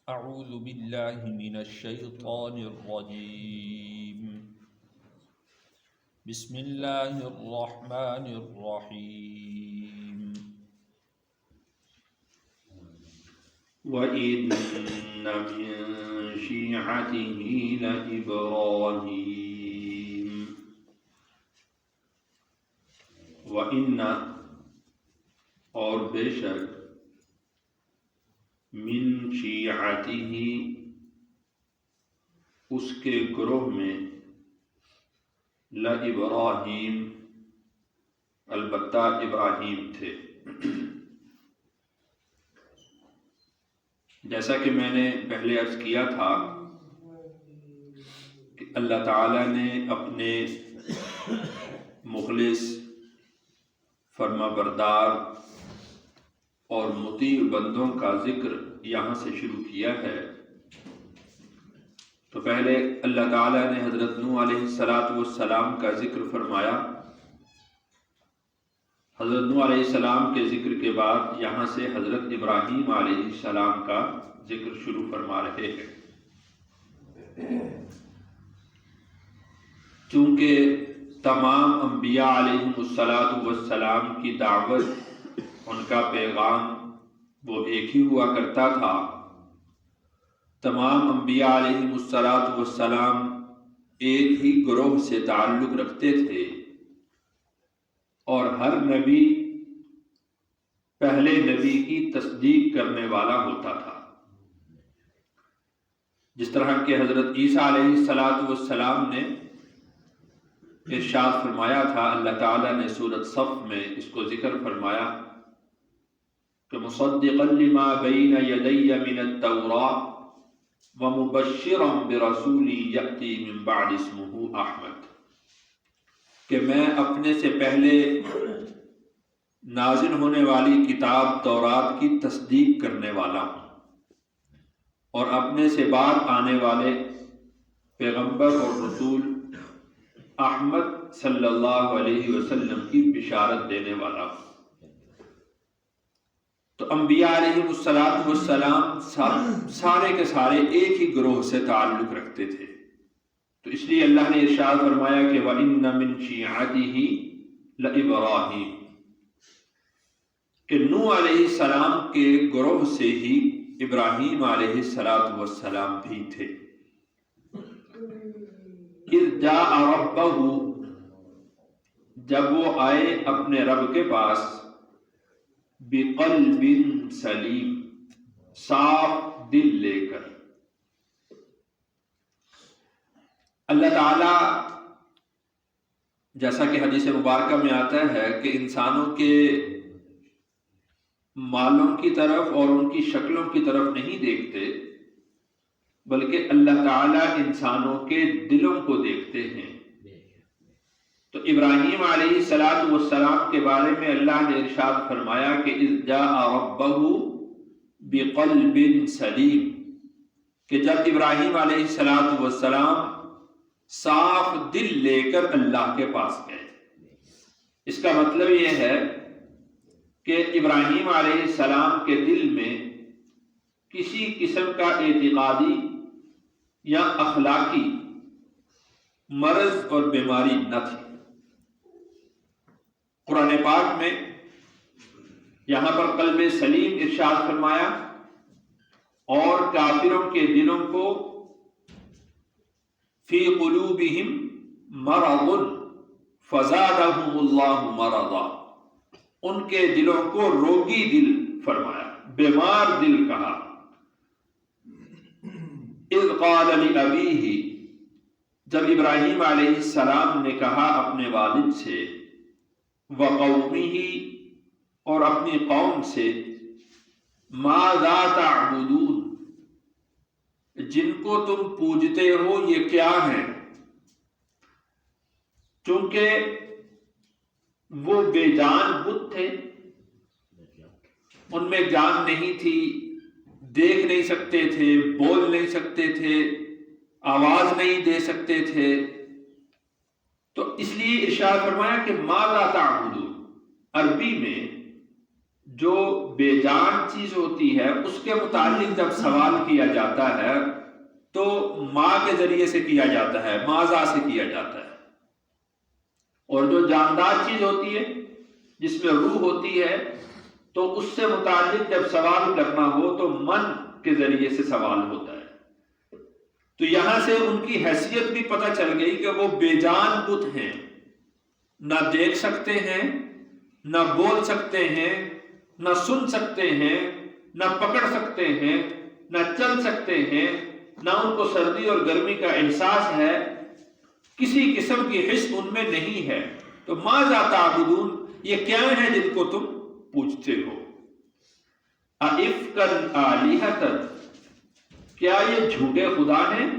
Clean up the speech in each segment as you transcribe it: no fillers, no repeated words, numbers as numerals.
أعوذ بالله من الشيطان الرجيم بسم الله الرحمن الرحيم وَإِنَّ مِن شِيعَتِهِ لَإِبْرَاهِيمَ وَإِنَّ اور بے شک من شیعتہ اس کے گروہ میں لَإِبْرَاهِيم البتہ ابراہیم تھے۔ جیسا کہ میں نے پہلے عرض کیا تھا کہ اللہ تعالیٰ نے اپنے مخلص، فرما بردار اور مطیع بندوں کا ذکر یہاں سے شروع کیا ہے۔ تو پہلے اللہ تعالیٰ نے حضرت نوح علیہ السلام کا ذکر فرمایا۔ حضرت نوح علیہ السلام کے ذکر کے بعد یہاں سے حضرت ابراہیم علیہ السلام کا ذکر شروع فرما رہے ہیں۔ چونکہ تمام انبیاء علیہم السلام کی دعوت، ان کا پیغام وہ ایک ہی ہوا کرتا تھا۔ تمام انبیاء علیہم السلام ایک ہی گروہ سے تعلق رکھتے تھے، اور ہر نبی پہلے نبی کی تصدیق کرنے والا ہوتا تھا۔ جس طرح کہ حضرت عیسیٰ علیہ السلام نے ارشاد فرمایا تھا، اللہ تعالیٰ نے سورۃ صف میں اس کو ذکر فرمایا کہ مصدقا لما بین یدی من التوراۃ ومبشرا برسول یأتی من بعد اسمہ احمد، کہ میں اپنے سے پہلے نازل ہونے والی کتاب تورات کی تصدیق کرنے والا ہوں، اور اپنے سے بعد آنے والے پیغمبر اور رسول احمد صلی اللہ علیہ وسلم کی بشارت دینے والا ہوں۔ تو انبیاء علیہ السلام سارے کے سارے ایک ہی گروہ سے تعلق رکھتے تھے۔ تو اس لیے اللہ نے ارشاد فرمایا کہ وَإِنَّ مِن شِيعَتِهِ لَإِبْرَاهِيمَ، کہ نوح علیہ السلام کے گروہ سے ہی ابراہیم علیہ السلام بھی تھے۔ اِذْ جَاءَ رَبَّهُ، جب وہ آئے اپنے رب کے پاس، بِقَلْبٍ سلیم، صاف دل لے کر۔ اللہ تعالیٰ، جیسا کہ حدیث مبارکہ میں آتا ہے کہ انسانوں کے مالوں کی طرف اور ان کی شکلوں کی طرف نہیں دیکھتے، بلکہ اللہ تعالیٰ انسانوں کے دلوں کو دیکھتے ہیں۔ تو ابراہیم علیہ السلام کے بارے میں اللہ نے ارشاد فرمایا کہ اذ جاء ربہ بقلب سلیم، کہ جب ابراہیم علیہ السلام صاف دل لے کر اللہ کے پاس گئے۔ اس کا مطلب یہ ہے کہ ابراہیم علیہ السلام کے دل میں کسی قسم کا اعتقادی یا اخلاقی مرض اور بیماری نہ تھی۔ قرآن پاک میں یہاں پر قلب سلیم ارشاد فرمایا، اور کافروں کے دلوں کو فی قلوبہم مرض فزادہم اللہ مرضا، ان کے دلوں کو روگی دل فرمایا، بیمار دل کہا۔ اذ قال لأبیہ، جب ابراہیم علیہ السلام نے کہا اپنے والد سے، وقومہ، اور اپنی قوم سے، ماذا تعبدون، جن کو تم پوجتے ہو یہ کیا ہیں؟ چونکہ وہ بے جان بت تھے، ان میں جان نہیں تھی، دیکھ نہیں سکتے تھے، بول نہیں سکتے تھے، آواز نہیں دے سکتے تھے۔ تو اس لیے ارشاد فرمایا کہ ماذا تعبدون، عربی میں جو بے جان چیز ہوتی ہے اس کے متعلق جب سوال کیا جاتا ہے تو ماں کے ذریعے سے کیا جاتا ہے، ماذا سے کیا جاتا ہے، اور جو جاندار چیز ہوتی ہے جس میں روح ہوتی ہے تو اس سے متعلق جب سوال کرنا ہو تو من کے ذریعے سے سوال ہوتا ہے۔ تو یہاں سے ان کی حیثیت بھی پتہ چل گئی کہ وہ بے جان بت ہیں، نہ دیکھ سکتے ہیں، نہ بول سکتے ہیں، نہ سن سکتے ہیں، نہ پکڑ سکتے ہیں، نہ چل سکتے ہیں، نہ ان کو سردی اور گرمی کا احساس ہے، کسی قسم کی حس ان میں نہیں ہے۔ تو ماذا تعبدون، یہ کیا ہے جن کو تم پوچھتے ہو؟ اَإِفْكًا آلِهَةً، کیا یہ جھوٹے خدا ہیں؟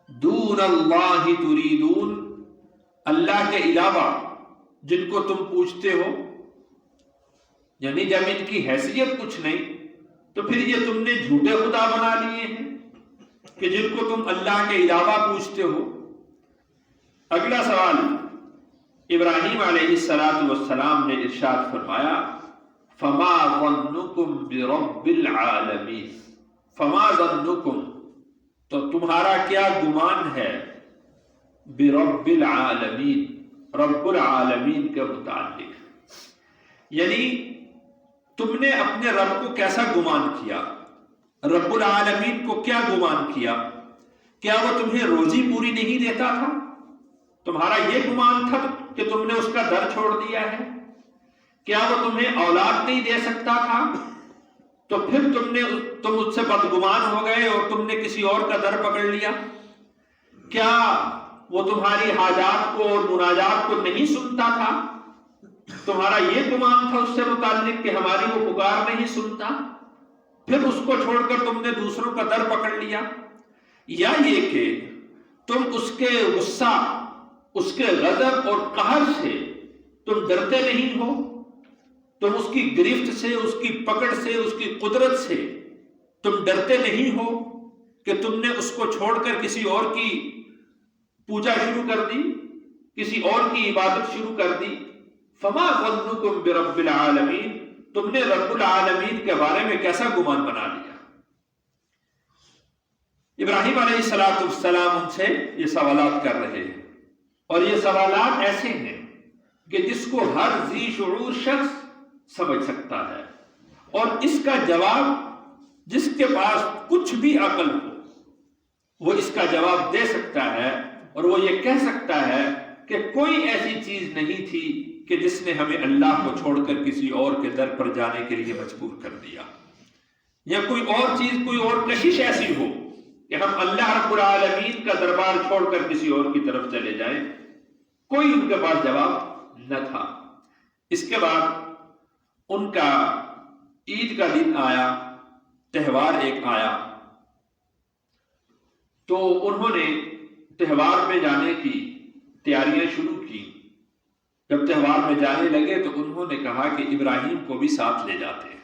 دون اللہ تریدون، اللہ کے علاوہ جن کو تم پوچھتے ہو، یعنی جب ان کی حیثیت کچھ نہیں تو پھر یہ تم نے جھوٹے خدا بنا لیے ہیں کہ جن کو تم اللہ کے علاوہ پوچھتے ہو۔ اگلا سوال ابراہیم علیہ السلام نے ارشاد فرمایا فما ظنکم برب العالمین، فما ظنکم، تو تمہارا کیا گمان ہے، برب العالمین، رب العالمین کے متعلق، یعنی تم نے اپنے رب کو کیسا گمان کیا، رب العالمین کو کیا گمان کیا؟ کیا وہ تمہیں روزی پوری نہیں دیتا تھا؟ تمہارا یہ گمان تھا کہ تم نے اس کا در چھوڑ دیا ہے؟ کیا وہ تمہیں اولاد نہیں دے سکتا تھا تو پھر تم اس سے بدگمان ہو گئے اور تم نے کسی اور کا در پکڑ لیا؟ کیا وہ تمہاری حاجات کو اور مناجات کو نہیں سنتا تھا؟ تمہارا یہ گمان تھا اس سے متعلق کہ ہماری وہ پکار نہیں سنتا، پھر اس کو چھوڑ کر تم نے دوسروں کا در پکڑ لیا؟ یا یہ کہ تم اس کے غصہ، اس کے غضب اور قہر سے تم ڈرتے نہیں ہو؟ تم اس کی گرفت سے، اس کی پکڑ سے، اس کی قدرت سے تم ڈرتے نہیں ہو کہ تم نے اس کو چھوڑ کر کسی اور کی پوجا شروع کر دی، کسی اور کی عبادت شروع کر دی؟ فما ظنکم برب العالمین، تم نے رب العالمین کے بارے میں کیسا گمان بنا لیا؟ ابراہیم علیہ السلام ان سے یہ سوالات کر رہے ہیں، اور یہ سوالات ایسے ہیں کہ جس کو ہر ذی شعور شخص سمجھ سکتا ہے، اور اس کا جواب جس کے پاس کچھ بھی عقل ہو وہ اس کا جواب دے سکتا ہے، اور وہ یہ کہہ سکتا ہے کہ کوئی ایسی چیز نہیں تھی کہ جس نے ہمیں اللہ کو چھوڑ کر کسی اور کے در پر جانے کے لیے مجبور کر دیا، یا کوئی اور چیز، کوئی اور کشش ایسی ہو کہ ہم اللہ رب العالمین کا دربار چھوڑ کر کسی اور کی طرف چلے جائیں۔ کوئی ان کے پاس جواب نہ تھا۔ اس کے بعد ان کا عید کا دن آیا، تہوار ایک آیا، تو انہوں نے تہوار میں جانے کی تیاریاں شروع کی۔ جب تہوار میں جانے لگے تو انہوں نے کہا کہ ابراہیم کو بھی ساتھ لے جاتے ہیں۔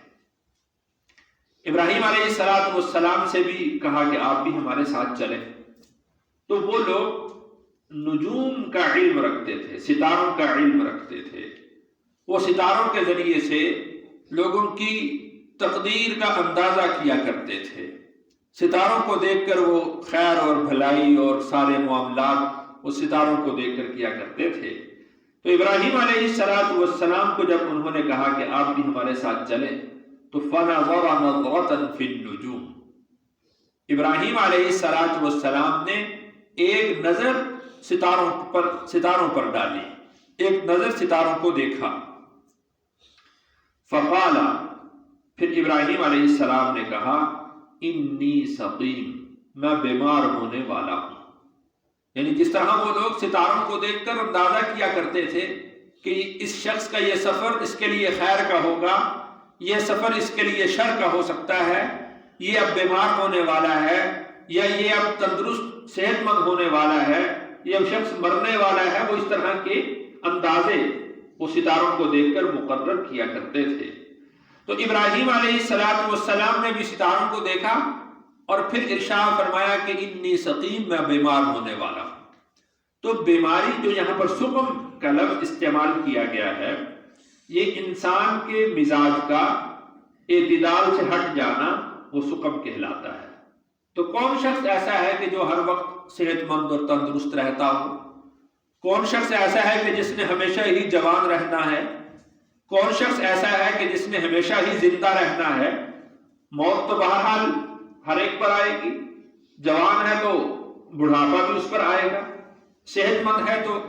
ابراہیم علیہ السلام سے بھی کہا کہ آپ بھی ہمارے ساتھ چلیں۔ تو وہ لوگ نجوم کا علم رکھتے تھے، ستاروں کا علم رکھتے تھے، وہ ستاروں کے ذریعے سے لوگوں کی تقدیر کا اندازہ کیا کرتے تھے۔ ستاروں کو دیکھ کر وہ خیر اور بھلائی اور سارے معاملات وہ ستاروں کو دیکھ کر کیا کرتے تھے۔ تو ابراہیم علیہ السلام کو جب انہوں نے کہا کہ آپ بھی ہمارے ساتھ چلیں تو فَنَظَرَ نَظْرَةً فِي النُّجُومِ، ابراہیم علیہ السلام نے ایک نظر ستاروں پر ڈالی، ایک نظر ستاروں کو دیکھا۔ فقال، پھر ابراہیم علیہ السلام نے کہا انی سقیم، میں بیمار ہونے والا ہوں۔ یعنی جس طرح وہ لوگ ستاروں کو دیکھ کر اندازہ کیا کرتے تھے کہ اس شخص کا یہ سفر اس کے لیے خیر کا ہوگا، یہ سفر اس کے لیے شر کا ہو سکتا ہے، یہ اب بیمار ہونے والا ہے، یا یہ اب تندرست صحت مند ہونے والا ہے، یہ شخص مرنے والا ہے، وہ اس طرح کے اندازے وہ ستاروں کو دیکھ کر مقرر کیا کرتے تھے۔ تو ابراہیم علیہ السلام نے بھی ستاروں کو دیکھا اور پھر ارشاد فرمایا کہ انی سقیم، میں بیمار ہونے والا ہوں۔ تو بیماری جو یہاں پر سقم کا لفظ استعمال کیا گیا ہے، یہ انسان کے مزاج کا اعتدال سے ہٹ جانا وہ سقم کہلاتا ہے۔ تو کون شخص ایسا ہے کہ جو ہر وقت صحت مند اور تندرست رہتا ہو؟ کون شخص ایسا ہے کہ جس نے ہمیشہ ہی جوان رہنا ہے؟ کون شخص ایسا ہے کہ جس نے ہمیشہ ہی زندہ رہنا ہے؟ موت تو بہرحال ہر ایک پر آئے گی، جوان ہے تو بڑھاپا بھی اس پر آئے گا، صحت مند ہے تو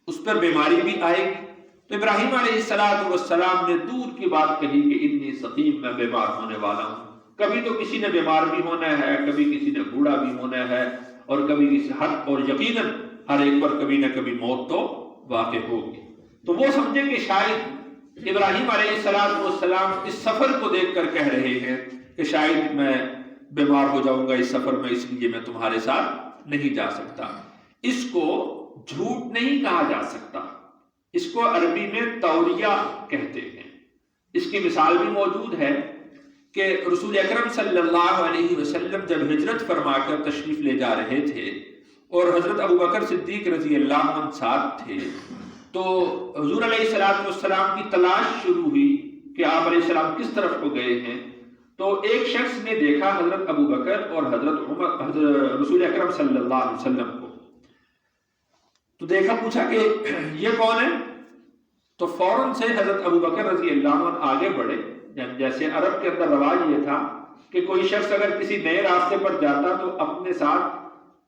اس پر بیماری بھی آئے گی۔ تو ابراہیم علیہ السلام نے دور کی بات کہی کہ انی سقیم، میں بیمار ہونے والا ہوں۔ کبھی تو کسی نے بیمار بھی ہونا ہے، کبھی کسی نے بوڑھا بھی ہونا ہے، اور کبھی کسی اور یقیناً ہر ایک پر کبھی نہ کبھی موت تو واقع ہوگی۔ تو وہ سمجھے کہ شاید ابراہیم علیہ السلام اس سفر کو دیکھ کر کہہ رہے ہیں کہ شاید میں بیمار ہو جاؤں گا اس سفر میں، اس لیے میں تمہارے ساتھ نہیں جا سکتا۔ اس کو جھوٹ نہیں کہا جا سکتا، اس کو عربی میں توریہ کہتے ہیں۔ اس کی مثال بھی موجود ہے کہ رسول اکرم صلی اللہ علیہ وسلم جب ہجرت فرما کر تشریف لے جا رہے تھے اور حضرت ابوبکر صدیق رضی اللہ عنہ ساتھ تھے، تو حضور علیہ السلام کی تلاش شروع ہوئی کہ آپ علیہ السلام کس طرف کو گئے ہیں۔ تو ایک شخص نے دیکھا حضرت ابوبکر اور حضرت رسول اکرم صلی اللہ علیہ وسلم کو، تو دیکھا، پوچھا کہ یہ کون ہے؟ تو فوراً سے حضرت ابوبکر رضی اللہ عنہ آگے بڑھے۔ جیسے عرب کے اندر رواج یہ تھا کہ کوئی شخص اگر کسی نئے راستے پر جاتا تو اپنے ساتھ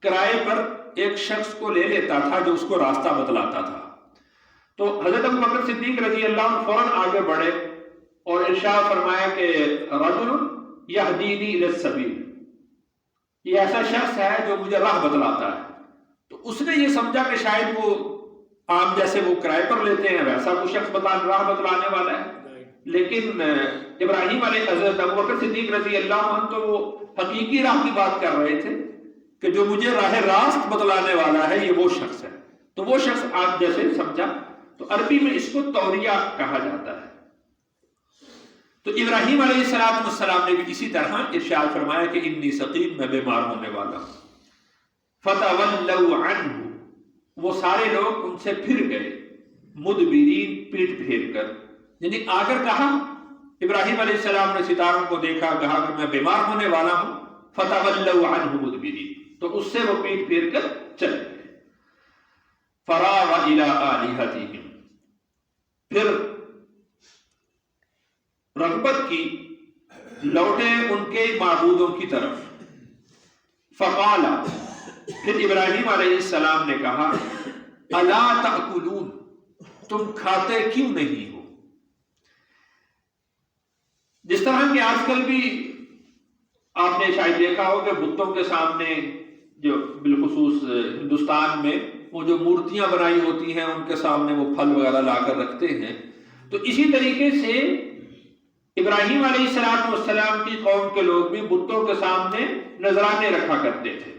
کرائے پر ایک شخص کو لے لیتا تھا جو اس کو راستہ بتلاتا تھا۔ تو حضرت ابوبکر صدیق رضی اللہ عنہ فوراً آگے بڑھے اور ارشاد فرمایا کہ رجل یہدینی الی السبیل، یہ ایسا شخص ہے جو مجھے راہ بتلاتا ہے۔ تو اس نے یہ سمجھا کہ شاید وہ عام جیسے وہ کرائے پر لیتے ہیں ویسا کوئی شخص راہ بتلانے والا ہے، لیکن ابراہیم علیہ حضرت ابوبکر صدیق رضی اللہ عنہ تو وہ حقیقی راہ کی بات کر رہے تھے کہ جو مجھے راہ راست بتلانے والا ہے یہ وہ شخص ہے۔ تو وہ شخص آپ جیسے سمجھا، تو عربی میں اس کو توریہ کہا جاتا ہے۔ تو ابراہیم علیہ السلام نے بھی اسی طرح ارشاد فرمایا کہ انی سقیم، میں بیمار ہونے والا ہوں۔ فتولوا عنہ، وہ سارے لوگ ان سے پھر گئے، مدبرین، پیٹ پھیر کر، یعنی آ کر کہا، ابراہیم علیہ السلام نے ستاروں کو دیکھا، کہا کہ میں بیمار ہونے والا ہوں، فتولوا عنہ مدبرین، تو اس سے وہ پیٹ پھیر کر چلے گئے۔ فراغ الی آلہتہم، پھر رغبت کی، لوٹے ان کے معبودوں کی طرف۔ فقال، پھر ابراہیم علیہ السلام نے کہا، الا تأکلون، تم کھاتے کیوں نہیں ہو؟ جس طرح کہ آج کل بھی آپ نے شاید دیکھا ہو کہ بتوں کے سامنے، جو بالخصوص ہندوستان میں وہ جو مورتیاں بنائی ہوتی ہیں ان کے سامنے وہ پھل وغیرہ لا کر رکھتے ہیں، تو اسی طریقے سے ابراہیم علیہ السلام کی قوم کے لوگ بھی بتوں کے سامنے نذرانے رکھا کرتے تھے،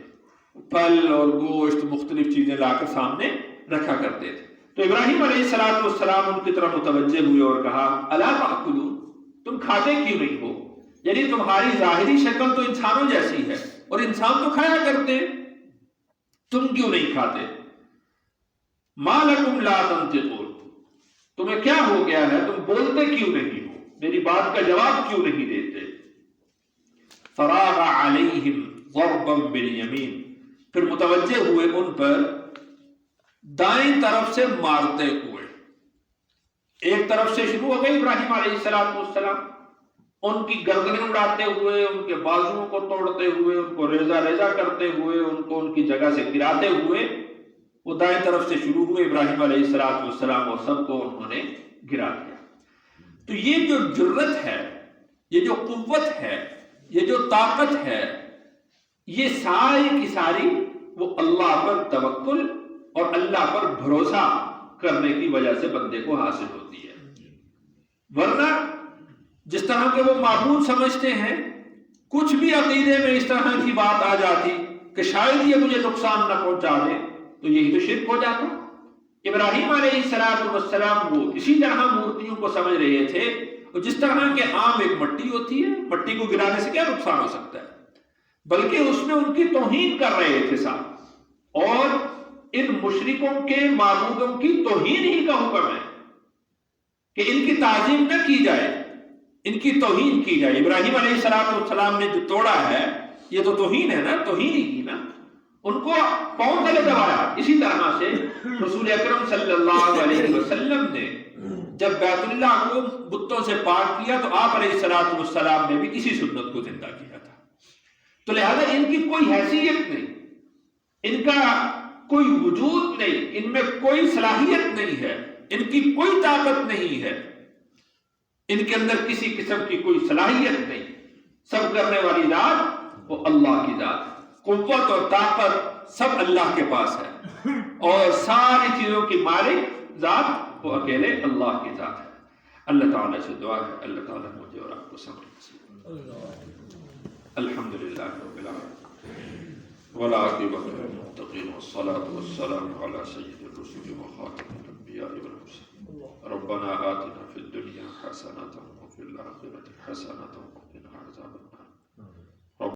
پھل اور گوشت مختلف چیزیں لا کر سامنے رکھا کرتے تھے۔ تو ابراہیم علیہ السلام ان کی طرف متوجہ ہوئے اور کہا، الا تأکلون، تم کھاتے کیوں نہیں ہو؟ یعنی تمہاری ظاہری شکل تو انسانوں جیسی ہے اور انسان تو کھایا کرتے، تم کیوں نہیں کھاتے؟ ما لکم لا تنطقون، تمہیں کیا ہو گیا ہے، تم بولتے کیوں نہیں ہو، میری بات کا جواب کیوں نہیں دیتے؟ فراغ علیہم ضربا بالیمین، پھر متوجہ ہوئے ان پر دائیں طرف سے مارتے ہوئے۔ ایک طرف سے شروع ہو گئی ابراہیم علیہ السلام، ان کی گردنیں اڑاتے ہوئے، ان کے بازوؤں کو توڑتے ہوئے، ان کو ریزہ ریزہ کرتے ہوئے، ان کو ان کی جگہ سے گراتے ہوئے، وہ دائیں طرف سے شروع ہوئے ابراہیم علیہ السلام، اور سب کو انہوں نے گرا دیا۔ تو یہ جو جرت ہے، یہ جو قوت ہے، یہ جو طاقت ہے، یہ ساری کی ساری وہ اللہ پر توکل اور اللہ پر بھروسہ کرنے کی وجہ سے بندے کو حاصل ہوتی ہے۔ ورنہ جس طرح کے وہ معبود سمجھتے ہیں، کچھ بھی عقیدے میں اس طرح کی بات آ جاتی کہ شاید یہ مجھے نقصان نہ پہنچا دے، تو یہی تو شرک ہو جاتا۔ ابراہیم علیہ السلام وہ اسی طرح مورتیوں کو سمجھ رہے تھے، اور جس طرح کہ عام ایک مٹی ہوتی ہے، مٹی کو گرانے سے کیا نقصان ہو سکتا ہے، بلکہ اس میں ان کی توہین کر رہے تھے صاحب، اور ان مشرکوں کے معبودوں کی توہین ہی کا حکم ہے کہ ان کی تعظیم نہ کی جائے، ان کی توہین کی جائے۔ ابراہیم علیہ السلام نے جو توڑا ہے یہ تو توہین ہے نا، توہین ہی کی نا، ان کو پاؤں تلے دبایا۔ اسی طرح سے رسول اکرم صلی اللہ علیہ وسلم نے جب بیت اللہ کو بتوں سے پاک کیا تو آپ علیہ السلام نے بھی اسی سنت کو زندہ کیا تھا۔ تو لہذا ان کی کوئی حیثیت نہیں، ان کا کوئی وجود نہیں، ان میں کوئی صلاحیت نہیں ہے، ان کی کوئی طاقت نہیں ہے، ان کے اندر کسی قسم کی کوئی صلاحیت نہیں۔ سب کرنے والی ذات وہ اللہ کی ذات ہے، قوت اور طاقت سب اللہ کے پاس ہے، اور ساری چیزوں کی مالک ذات وہ اکیلے اللہ کی ذات ہے۔ اللہ تعالیٰ سے دعا ہے اللہ تعالیٰ مجھے اور آپ کو سمجھ نصیب۔ الحمدللہ رب العالمین والعاقبۃ للمتقین والصلاة والسلام علی سید الرسل وخاتم الانبیاء والمرسلین۔ ربنا آتنا فی الدنیا حسنۃ وفی الآخرۃ حسنۃ